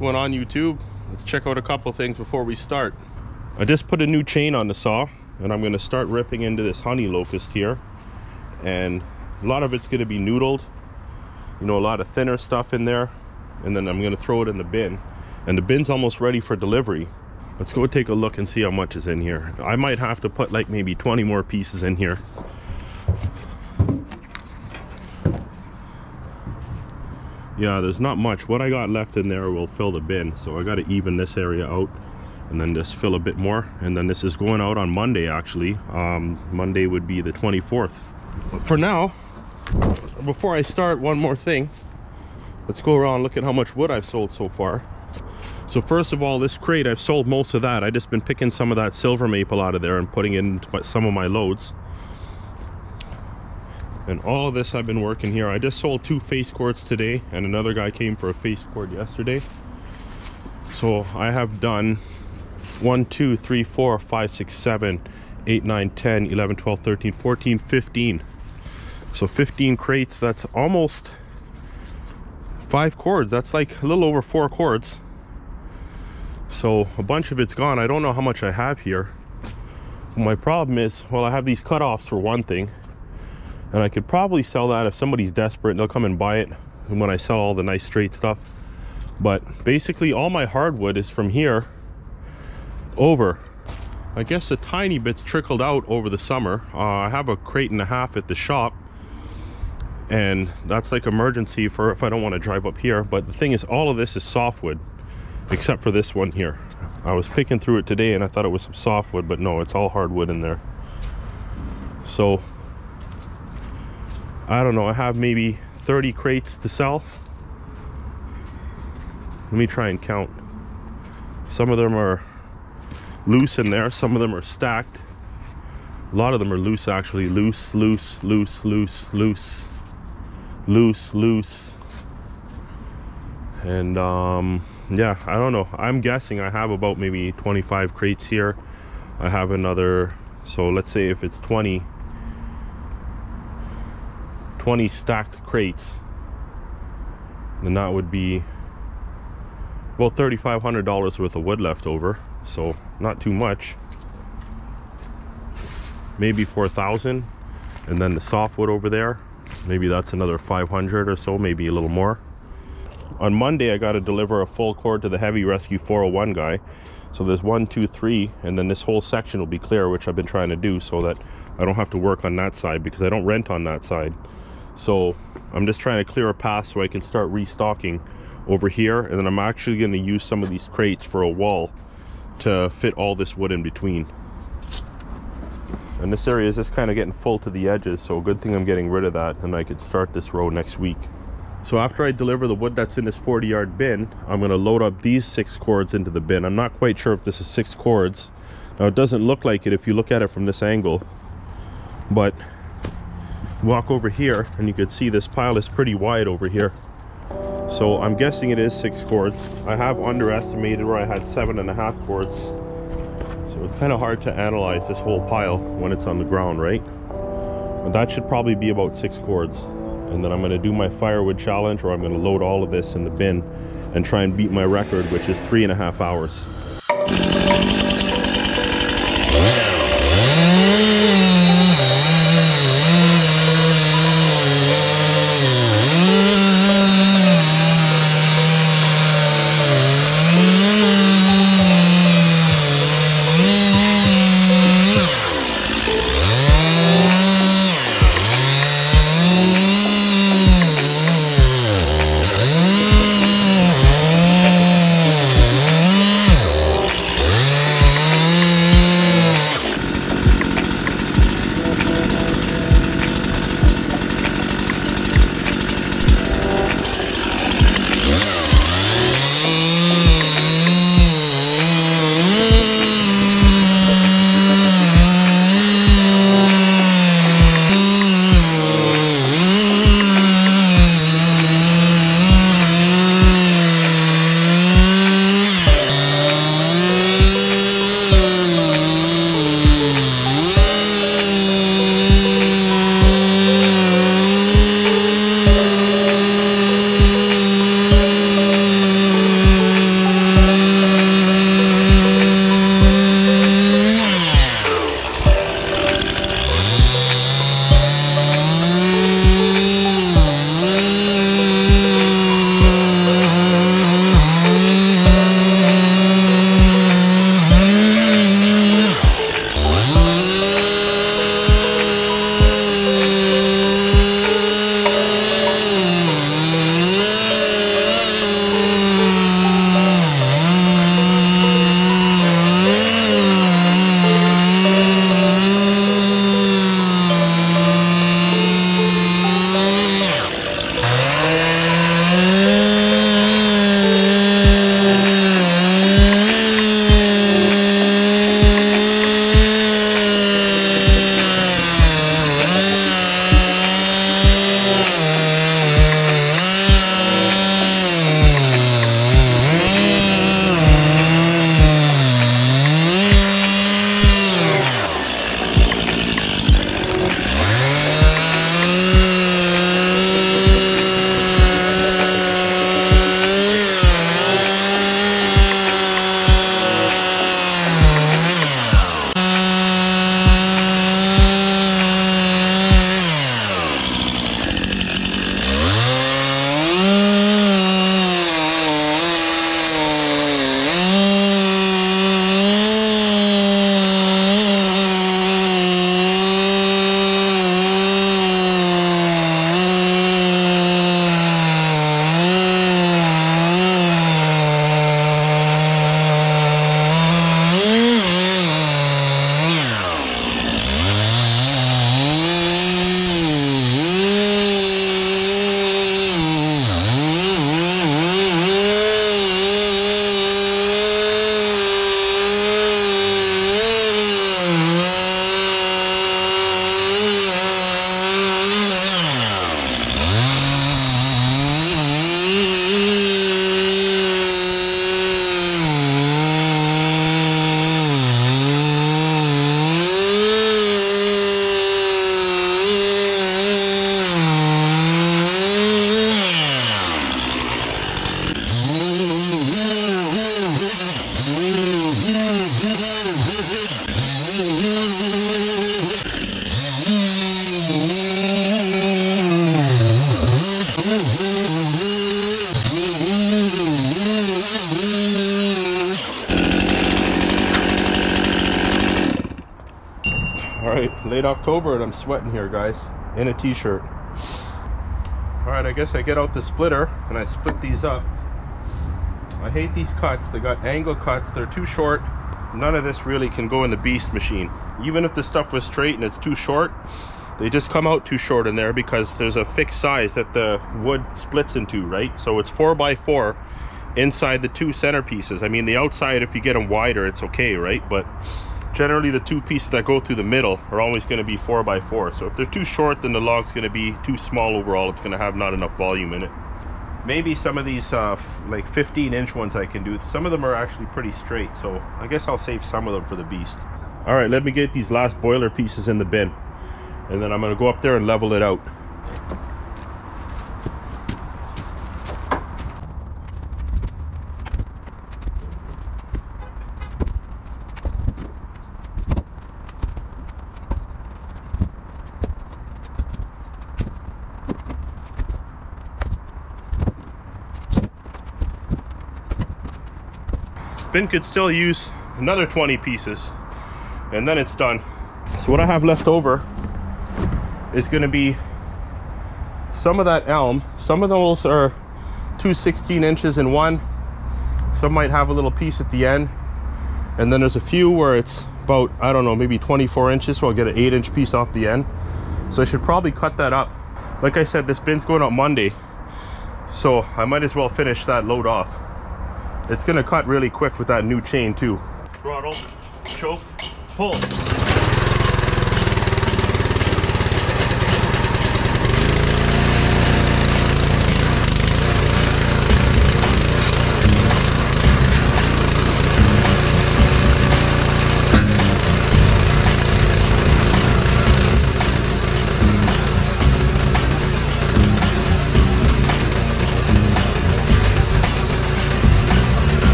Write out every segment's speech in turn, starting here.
going on YouTube? Let's check out a couple things before we start. I just put a new chain on the saw and I'm going to start ripping into this honey locust here, and a lot of it's going to be noodled, you know, a lot of thinner stuff in there, and then I'm going to throw it in the bin, and the bin's almost ready for delivery. Let's go take a look and see how much is in here. I might have to put like maybe 20 more pieces in here. Yeah, there's not much. What I got left in there will fill the bin, so I got to even this area out and then just fill a bit more. And then this is going out on Monday, actually. Monday would be the 24th. But for now, before I start, one more thing. Let's go around and look at how much wood I've sold so far. So first of all, this crate, I've sold most of that. I just been picking some of that silver maple out of there and putting it into some of my loads. And all of this I've been working here. I just sold 2 face cords today, and another guy came for a face cord yesterday. So I have done 1, 2, 3, 4, 5, 6, 7, 8, 9, 10, 11, 12, 13, 14, 15. So 15 crates, that's almost 5 cords. That's like a little over 4 cords. So a bunch of it's gone. I don't know how much I have here. My problem is, well, I have these cutoffs for one thing. And I could probably sell that if somebody's desperate, they'll come and buy it when I sell all the nice straight stuff. But basically all my hardwood is from here over. I guess a tiny bit's trickled out over the summer. I have a crate and a half at the shop, and that's like emergency for if I don't want to drive up here. But the thing is, all of this is softwood except for this one here. I was picking through it today and I thought it was some softwood, but no, it's all hardwood in there. So I don't know, I have maybe 30 crates to sell. Let me try and count. Some of them are loose in there, some of them are stacked. A lot of them are loose, actually. Loose, loose, loose, loose, loose, loose, loose. And yeah, I don't know. I'm guessing I have about maybe 25 crates here. I have another, so let's say if it's 20 stacked crates, then that would be about $3,500 worth of wood left over. So not too much, maybe 4,000. And then the softwood over there, maybe that's another 500 or so, maybe a little more. On Monday I got to deliver a full cord to the Heavy Rescue 401 guy. So there's 1, 2, 3, and then this whole section will be clear, which I've been trying to do so that I don't have to work on that side, because I don't rent on that side. So I'm just trying to clear a path so I can start restocking over here, and then I'm actually going to use some of these crates for a wall to fit all this wood in between. And this area is just kind of getting full to the edges, so good thing I'm getting rid of that, and I could start this row next week. So after I deliver the wood that's in this 40-yard bin, I'm going to load up these 6 cords into the bin. I'm not quite sure if this is 6 cords. Now it doesn't look like it if you look at it from this angle, but walk over here and you can see this pile is pretty wide over here. So I'm guessing it is 6 cords. I have underestimated where I had 7.5 cords. So it's kind of hard to analyze this whole pile when it's on the ground, right? But that should probably be about 6 cords. And then I'm going to do my firewood challenge, or I'm going to load all of this in the bin and try and beat my record, which is 3.5 hours. late October and I'm sweating here, guys, in a t-shirt. All right, I guess I get out the splitter and I split these up. I hate these cuts. They got angle cuts. They're too short. None of this really can go in the beast machine. Even if the stuff was straight and it's too short, they just come out too short in there because there's a fixed size that the wood splits into, right? So it's 4x4 inside the two centerpieces. I mean, the outside, if you get them wider, it's okay, right? But generally the two pieces that go through the middle are always going to be 4x4. So if they're too short, then the log's going to be too small overall. It's going to have not enough volume in it. Maybe some of these like 15-inch ones I can do. Some of them are actually pretty straight, so I guess I'll save some of them for the beast. All right, let me get these last boiler pieces in the bin, and then I'm going to go up there and level it out. Bin could still use another 20 pieces and then it's done. So what I have left over is going to be some of that elm. Some of those are 2 16 inches in one. Some might have a little piece at the end, and then there's a few where it's about, I don't know, maybe 24 inches, so I'll get an 8-inch piece off the end. So I should probably cut that up. Like I said, this bin's going out Monday, so I might as well finish that load off. It's gonna cut really quick with that new chain too. Throttle, choke, pull.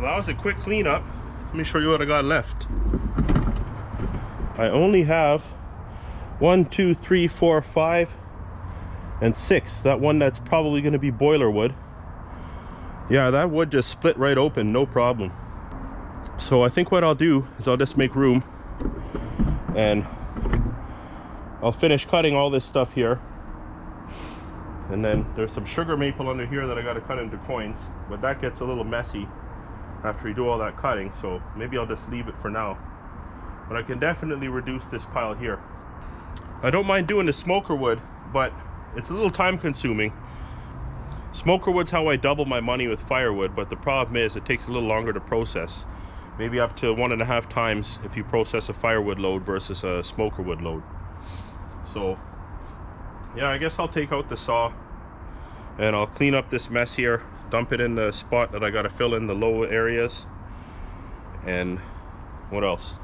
Well, that was a quick cleanup. Let me show you what I got left. I only have 1, 2, 3, 4, 5, and 6. That one that's probably going to be boiler wood. Yeah, that wood just split right open, no problem. So I think what I'll do is I'll just make room, and I'll finish cutting all this stuff here. And then there's some sugar maple under here that I got to cut into coins, but that gets a little messy after we do all that cutting, so maybe I'll just leave it for now. But I can definitely reduce this pile here. I don't mind doing the smoker wood, but it's a little time consuming. Smoker wood's how I double my money with firewood, but the problem is it takes a little longer to process. Maybe up to 1.5 times if you process a firewood load versus a smoker wood load. So yeah, I guess I'll take out the saw and I'll clean up this mess here, dump it in the spot that I got to fill in the low areas. And what else?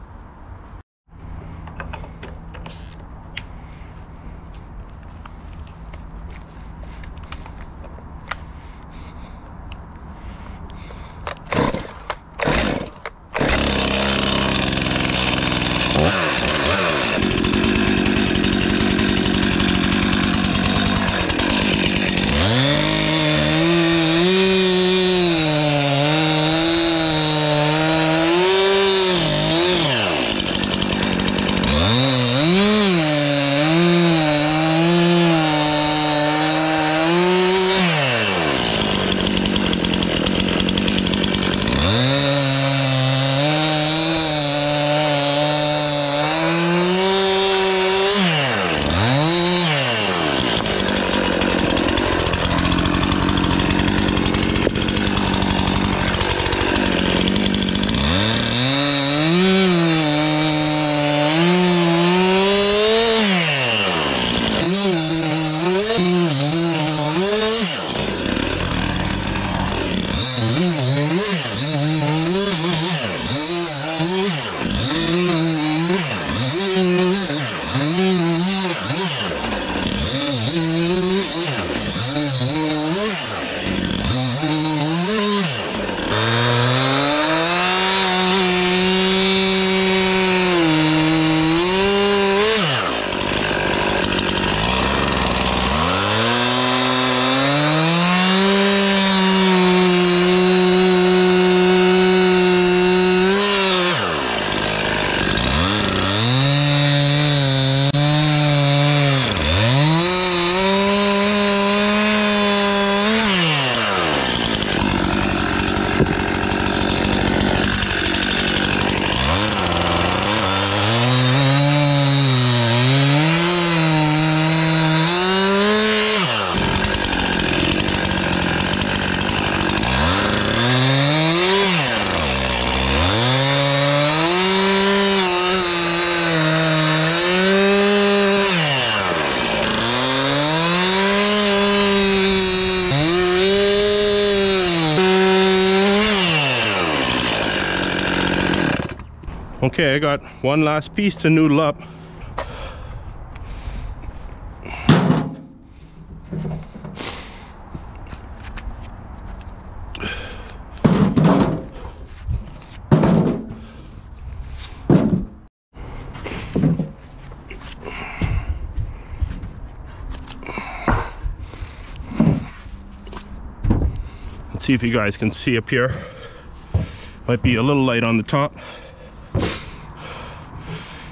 Okay, I got one last piece to noodle up. Let's see if you guys can see up here. Might be a little light on the top.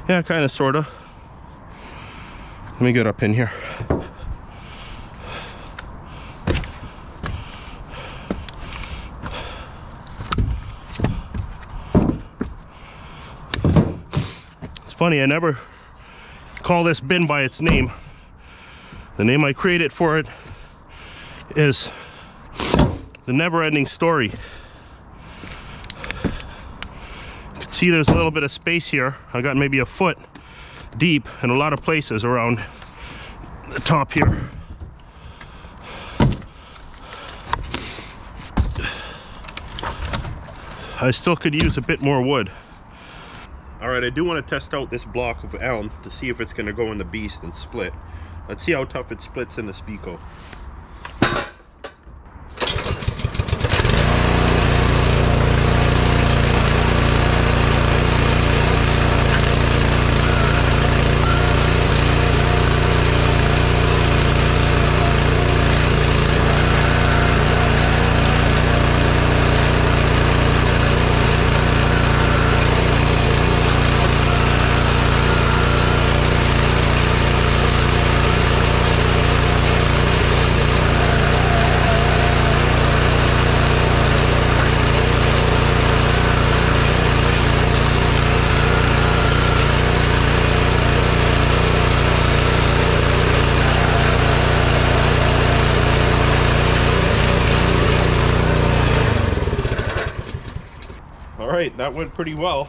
Yeah, kind of, sort of. Let me get up in here. It's funny, I never call this bin by its name. The name I created for it is The Never-Ending Story. See, there's a little bit of space here. I got maybe a foot deep in a lot of places around the top here. I still could use a bit more wood. All right, I do want to test out this block of elm to see if it's going to go in the beast and split. Let's see how tough it splits in the Spico. All right, that went pretty well.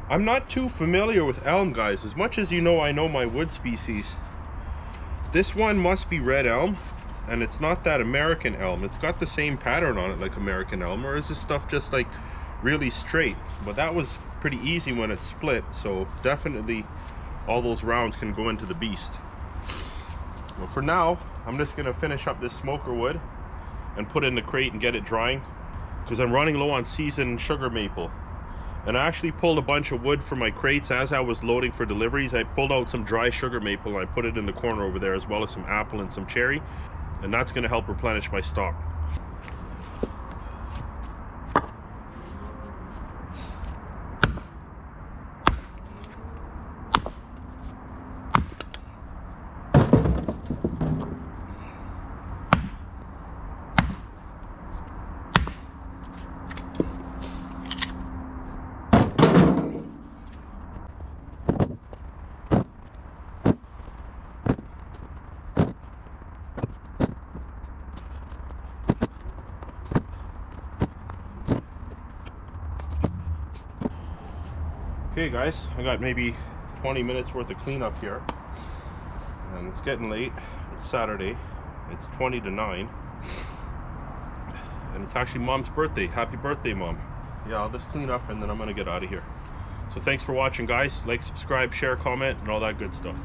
I'm not too familiar with elm, guys. As much as you know, I know my wood species. This one must be red elm, and it's not that American elm. It's got the same pattern on it like American elm, or is this stuff just like really straight? But that was pretty easy when it split, so definitely all those rounds can go into the beast. Well, for now, I'm just gonna finish up this smoker wood and put it in the crate and get it drying, because I'm running low on seasoned sugar maple. And I actually pulled a bunch of wood from my crates as I was loading for deliveries. I pulled out some dry sugar maple and I put it in the corner over there, as well as some apple and some cherry, and that's going to help replenish my stock. Okay guys, I got maybe 20 minutes worth of cleanup here, and it's getting late. It's Saturday, it's 20 to 9, and it's actually Mom's birthday. Happy birthday, Mom. Yeah, I'll just clean up and then I'm gonna get out of here. So thanks for watching, guys. Like, subscribe, share, comment, and all that good stuff.